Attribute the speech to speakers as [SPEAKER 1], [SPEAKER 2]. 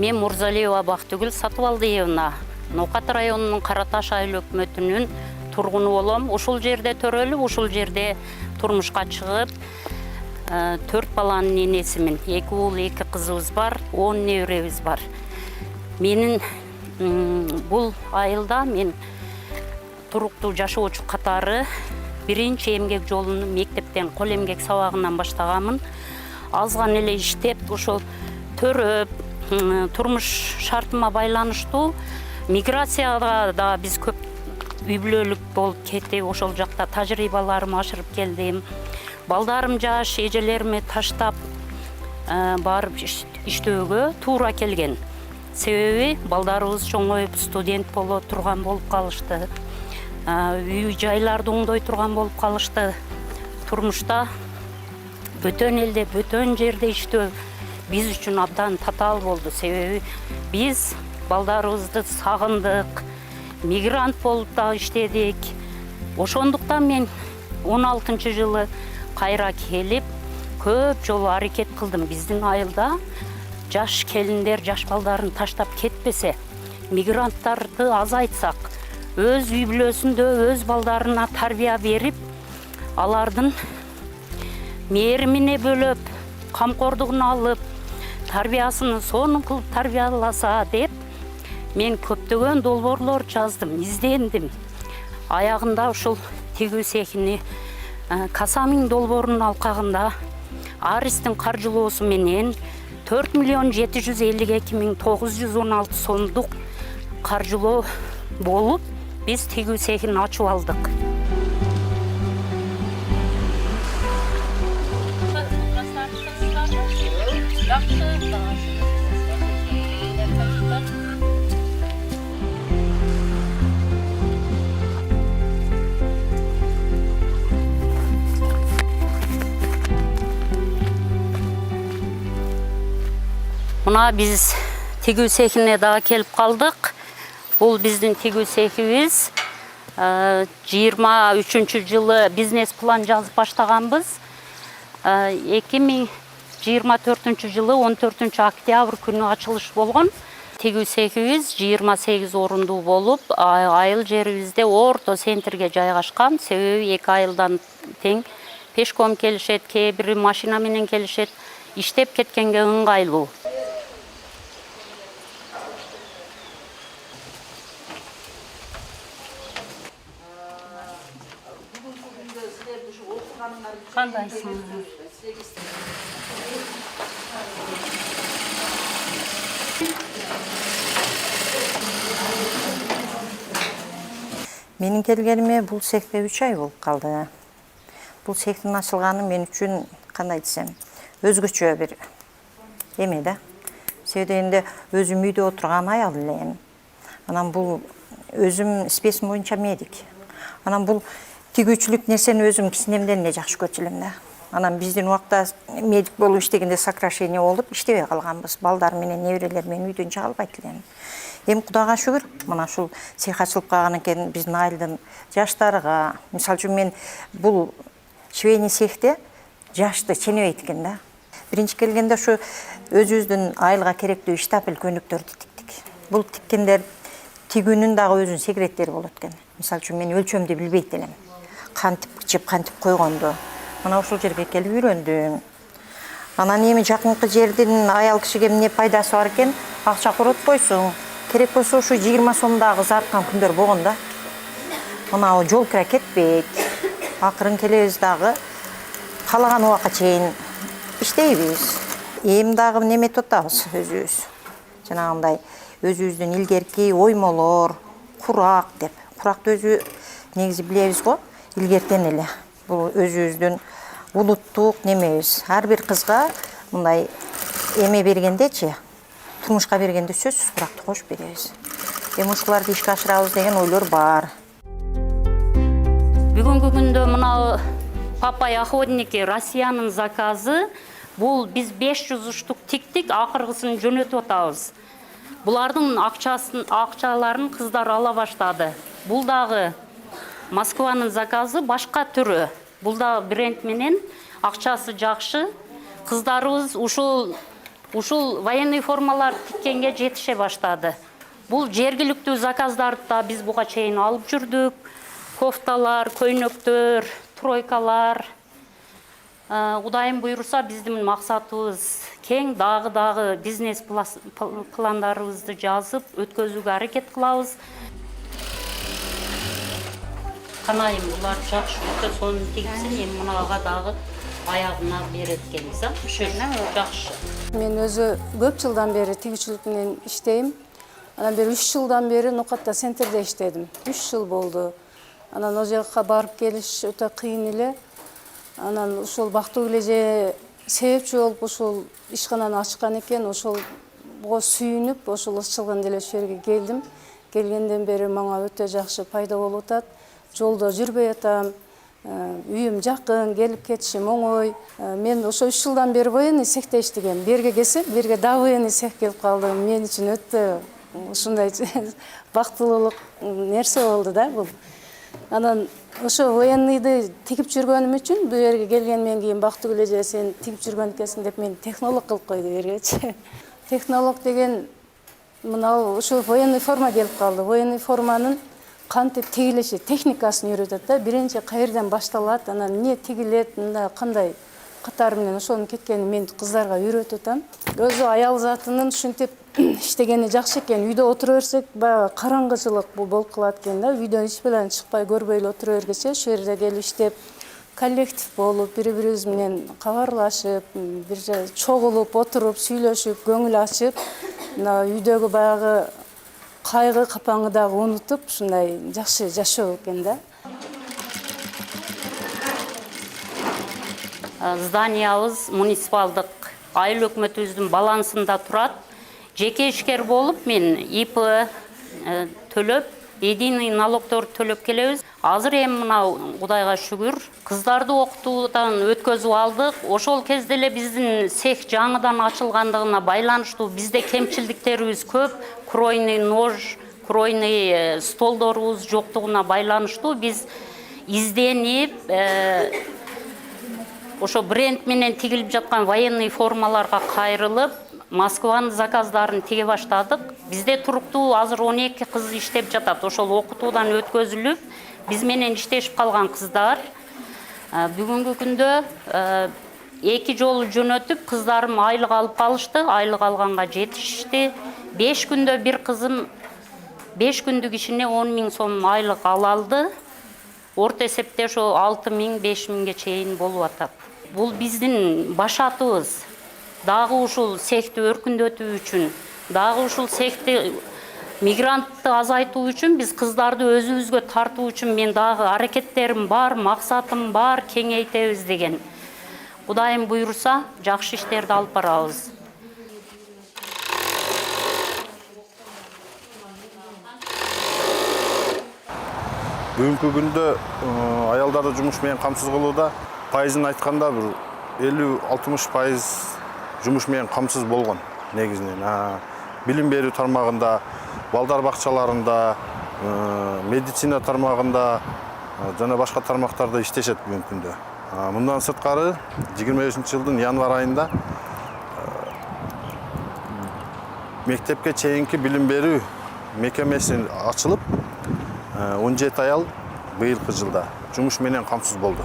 [SPEAKER 1] Мен Мурзалиева Бактыгүл Сатыбалдиевна, Ноокат районунун Караташ айыл өкмөтүнүн тургуну болом. Ушул жерде төрөлүп, ушул жерде турмушка чыгып, 4 баланын энесимин. 2 уул, 2 кызыбыз бар, 10 неберебиз бар. Менин бул айылда мен туруктуу жашоочу катары биринчи эмгек жолуну мектептен кол эмгек сабагынан баштаганмын. Азган эле иштеп, ошол төрөп, турмуш шартыма байланыштуу миграцияга да биз көп үй бүлөлүк болуп кеттик. Ошол жакта тажрыйбаларымды ашырып келдим. Балдарым жаш, эжелериме таштап барып иштөөгө туура келген. Себеби балдарыбыз чоңоюп студент боло турган болуп калышты. Үй жайларды оңдой турган болуп калышты. Турмушта бөтөн элде, бөтөн жерде иштөө биз үчүн абдан татаал болду. Себеби биз балдарыбызды сагындык, мигрант болуп да иштедик. Ошондуктан мен 16-жылы кайра келип, көп жолу аракет кылдым. Биздин айылда жаш келиндер жаш балдарын таштап кетпесе, мигранттарды азайтсак, өз үй бүлөсүндө өз балдарына тарбия берип, алардын мээримине бөлөп, камкордугун алып, тарбиясын сонун кылып тарбияласа деп, мен көптөгөн долбоорлор жаздым, издендим. Аягында ушул тигүү цехини Касамин долбоорунун алкагында Аристин каржылоосу менен 4.752.916 сомдук каржылоо болуп, биз тигүү цехин ачып алдык. Мына биз тигүү цехине дагы келип калдык. Бул биздин тигүү цехибиз. 23-жылы бизнес план жазып баштаганбыз. 2024-жылы 14 октябрь күнү ачылыш болгон. Тигүү цехибиз 28 орундуу болуп, айыл жерибизде орто центрге жайгашкан. Себеби 2 айылдан тең пешком келишет, кээ бири машина менен келишет. Иштеп кеткенге ыңгайлуу. Кандайсың?
[SPEAKER 2] Менин келгениме бул цехте 3 ай болуп калды. Бул цехтин ачылганы мен үчүн кандай десем, өзгөчө бир эме да. Себеби өзүм үйдө отурган аял элем. Анан бул өзүм специм боюнча медик. Анан бул тигүүчүлүк нерсени өзүм кичинемден эле жакшы көрчү элем да. Анан биздин убакта медик болуп иштегенде сокращение болуп иштебей калганбыз. Балдар менен неберелер менен үйдөн чыга албайт элем. Эми Кудайга шүгүр, мына ушул цех ачылып калган экен биздин айылдын жаштарыга. Мисалы үчүн мен бул швейный цехте жашты ченебейт экен да. Биринчи келгенде ушу өзүбүздүн айылга керектүү штапель көнүктөрдү тиктик. Бул тиккендер тигүүнүн дагы өзүнүн секреттери болот экен. Мисалы үчүн мен өлчөмдү билбейт элем. Кантип кичип, кантип койгонду. Мына ушул жерге келип үйрөндүм. Анан эми жакынкы жердин аял кишиге эмне пайдасы бар экен? Акча коротпойсуң. Керек болсо ушу 20 сомдагы зарткан күндөр болгон да. Мына жол кира кетпейт. Акырын келебиз дагы каалаган убакка чейин иштейбиз. Эми дагы неметип атабыз өзүбүз. Жанагындай өзүбүздүн илгерки оймолор, курак деп. Куракты өзү негизи билебиз го, илгертен эле. Бул өзүбүздүн улуттук немебиз. Ар бир кызга мындай эме бергендечи, турмушка бергенде сөзсүз куракты кошуп беребиз. Эми ушуларды ишке ашырабыз деген ойлор бар.
[SPEAKER 1] Бүгүнкү күндө мына Папай охотники Россиянын заказы. Бул биз 500 штук тиктик, акыркысын жөнөтүп атабыз. Булардын акчаларын кыздар ала баштады. Бул дагы Москванын заказы башка түрү. Бул да бренд менен акчасы жакшы. Кыздарыбыз ушул ушул военный формалар тиккенге жетише баштады. Бул жергиликтүү заказдарды да биз буга чейин алып жүрдүк. Кофталар, көйнөктөр, тройкалар. Кудайым буйруса биздин максатыбыз кең дагы бизнес пландарыбызды жазып өткөзүүгө аракет кылабыз. Канайым булар жакшы өтө сонун тийгизсин, эми мунага дагы аягына берет экенбиз, жакшы.
[SPEAKER 3] Мен өзү көп жылдан бери тигичилик менен иштейм. Анан бери 3 жылдан бери Нукатта центрде иштедим. 3 жыл болду. Анан ал жакка барып келиш өтө кыйын эле. Анан ушул бактылуу эле себепчи болуп ушул ишкананы ачкан экен, ошолго сүйүнүп, ошол ачылган деле ошол жерге келдим. Келгенден бери мага өтө жакшы пайда болуп атат. Жолдо жүрбөй атам. Үйүм жакын, келип кетишим оңой. Мен ошо 3 жылдан бери военный цехте иштегем. Берге келсем, берге да военный цех келип калды. Мен үчүн өтө ушундай бактылуулук нерсе болду да бул. Анан ошо военныйды тигип жүргөнүм үчүн бу жерге келгенден кийин бактылуу эле сен тигип жүргөн экенсиң деп мени технолог кылып койду бергечи. Технолог деген мына ошо военный форма келип калды. Военный форманын кантип тигилиши, техникасын үйрөтөт да. Биринчи кайерден башталат, анан эмне тигилет, мында кандай катары менен ошонун кеткенин мен кыздарга үйрөтүп атам. Өзү аял затынын ушинтип иштегени жакшы экен. Үйдө отура берсек, баягы караңгычылык бул болуп калат экен да. Үйдөн эч белен чыкпай көрбөй эле отура бергече, ошол жерде келип иштеп, коллектив болуп, бири-бирибиз менен кабарлашып, бир жерде чогулуп, отуруп, сүйлөшүп, көңүл ачып, мына үйдөгү баягы кайгы капаңы дагы унутуп, ушундай жакшы жашоо экен да.
[SPEAKER 1] Зданиябыз муниципалдык айыл өкмөтүбүздүн балансында турат. Жеке ишкер болуп мен ИП төлөп, единый налогдорду төлөп келебиз. Азыр эми мына Кудайга шүгүр, кыздарды окутуудан өткөзүп алдык. Ошол кезде эле биздин цех жаңыдан ачылгандыгына байланыштуу бизде кемчилдиктерибиз көп. Кройный нож, кройный столдорубуз жоктугуна байланыштуу биз изденип, ошо бренд менен тигилип жаткан военный формаларга кайрылып, Москванын заказдарын тиге баштадык. Бизде туруктуу азыр 12 кыз иштеп жатат. Ошол окутуудан өткөзүлүп, биз менен иштешип калган кыздар. Бүгүнкү күндө 2 жолу жөнөтүп, кыздарым айлык алып калышты, айлык алганга жетишти. 5 күндө бир кызым 5 күндүк ишине 10 000 сом айлык алды. Орто эсепте ошо 6 000, 5 000ге чейин болуп атат. Бул биздин башатыбыз. Дагы ушул цехти өркүндөтүү үчүн, дагы ушул цехти мигрантты азайтуу үчүн, биз кыздарды өзүбүзгө тартуу үчүн мен дагы аракеттерим бар, максатым бар, кеңейтебиз деген. Кудайым буйруса, жакшы иштерди алып барабыз.
[SPEAKER 4] Бүгүнкү күндө аялдарды жумуш менен камсыз кылууда пайызын айтканда бир 50-60% жумуш менен камсыз болгон негизинен. Билим берүү тармагында, балдар бакчаларында, медицина тармагында жана башка тармактарда иштешет бүгүнкү күндө. Мындан сырткары 25-жылдын январь айында мектепке чейинки билим берүү мекемеси ачылып, 17 аял быйылкы жылда жумуш менен камсыз болду.